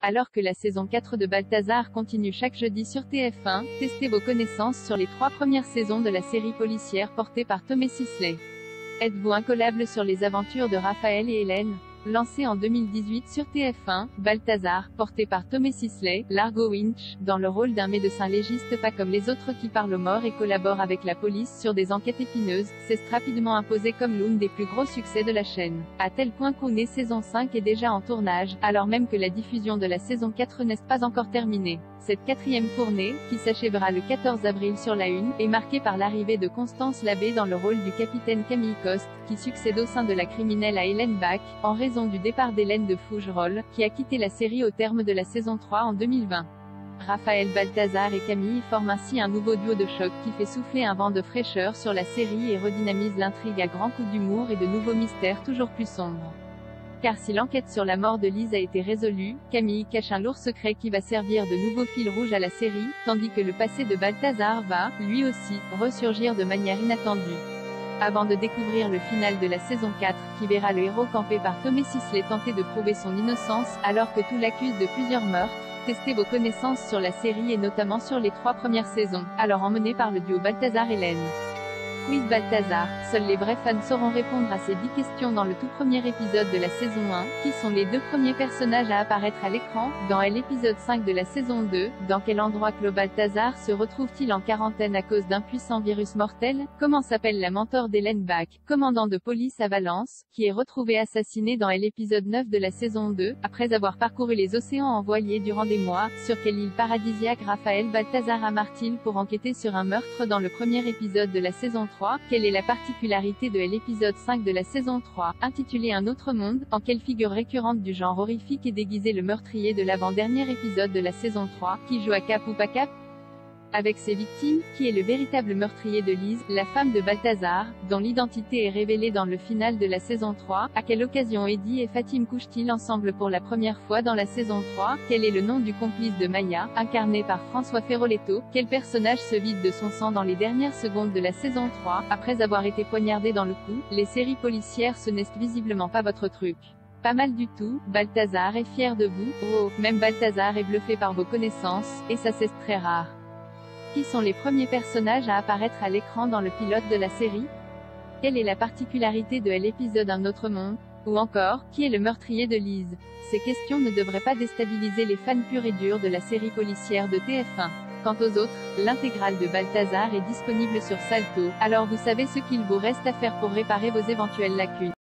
Alors que la saison 4 de Balthazar continue chaque jeudi sur TF1, testez vos connaissances sur les 3 premières saisons de la série policière portée par Tomé Sisley. Êtes-vous incollable sur les aventures de Raphaël et Hélène? Lancé en 2018 sur TF1, Balthazar, porté par Tomé Sisley, Largo Winch, dans le rôle d'un médecin légiste pas comme les autres qui parle aux morts et collabore avec la police sur des enquêtes épineuses, s'est rapidement imposé comme l'une des plus gros succès de la chaîne. À tel point qu'One saison 5 est déjà en tournage, alors même que la diffusion de la saison 4 n'est pas encore terminée. Cette 4e tournée, qui s'achèvera le 14 avril sur la Une, est marquée par l'arrivée de Constance Labbé dans le rôle du capitaine Camille Coste, qui succède au sein de la criminelle à Hélène Bach, en raison du départ d'Hélène de Fougerolles, qui a quitté la série au terme de la saison 3 en 2020. Raphaël Balthazar et Camille forment ainsi un nouveau duo de choc qui fait souffler un vent de fraîcheur sur la série et redynamise l'intrigue à grands coups d'humour et de nouveaux mystères toujours plus sombres. Car si l'enquête sur la mort de Lise a été résolue, Camille cache un lourd secret qui va servir de nouveau fil rouge à la série, tandis que le passé de Balthazar va, lui aussi, ressurgir de manière inattendue. Avant de découvrir le final de la saison 4, qui verra le héros campé par Tomé Sisley tenter de prouver son innocence, alors que tout l'accuse de plusieurs meurtres, testez vos connaissances sur la série et notamment sur les 3 premières saisons, alors emmenés par le duo Balthazar-Hélène. Quiz Balthazar, seuls les vrais fans sauront répondre à ces 10 questions dans le tout premier épisode de la saison 1. Qui sont les 2 premiers personnages à apparaître à l'écran? Dans l'épisode 5 de la saison 2, dans quel endroit Clos Balthazar se retrouve-t-il en quarantaine à cause d'un puissant virus mortel? Comment s'appelle la mentor d'Hélène Bach, commandant de police à Valence, qui est retrouvé assassiné dans l'épisode 9 de la saison 2, après avoir parcouru les océans en voilier durant des mois? Sur quelle île paradisiaque Raphaël Balthazar amarre-t-il pour enquêter sur un meurtre dans le premier épisode de la saison 3? Quelle est la particularité de l'épisode 5 de la saison 3, intitulé Un autre monde? En quelle figure récurrente du genre horrifique est déguisé le meurtrier de l'avant-dernier épisode de la saison 3, qui joue à Cap ou pas Cap? Avec ses victimes, qui est le véritable meurtrier de Lise, la femme de Balthazar, dont l'identité est révélée dans le final de la saison 3? À quelle occasion Eddie et Fatim couchent-ils ensemble pour la première fois dans la saison 3? Quel est le nom du complice de Maya, incarné par François Feroletto? Quel personnage se vide de son sang dans les dernières secondes de la saison 3, après avoir été poignardé dans le cou? Les séries policières ce n'est visiblement pas votre truc. Pas mal du tout, Balthazar est fier de vous. Oh, même Balthazar est bluffé par vos connaissances, et ça c'est très rare. Qui sont les premiers personnages à apparaître à l'écran dans le pilote de la série? Quelle est la particularité de l'épisode Un autre monde? Ou encore, qui est le meurtrier de Lise? Ces questions ne devraient pas déstabiliser les fans purs et durs de la série policière de TF1. Quant aux autres, l'intégrale de Balthazar est disponible sur Salto, alors vous savez ce qu'il vous reste à faire pour réparer vos éventuelles lacunes.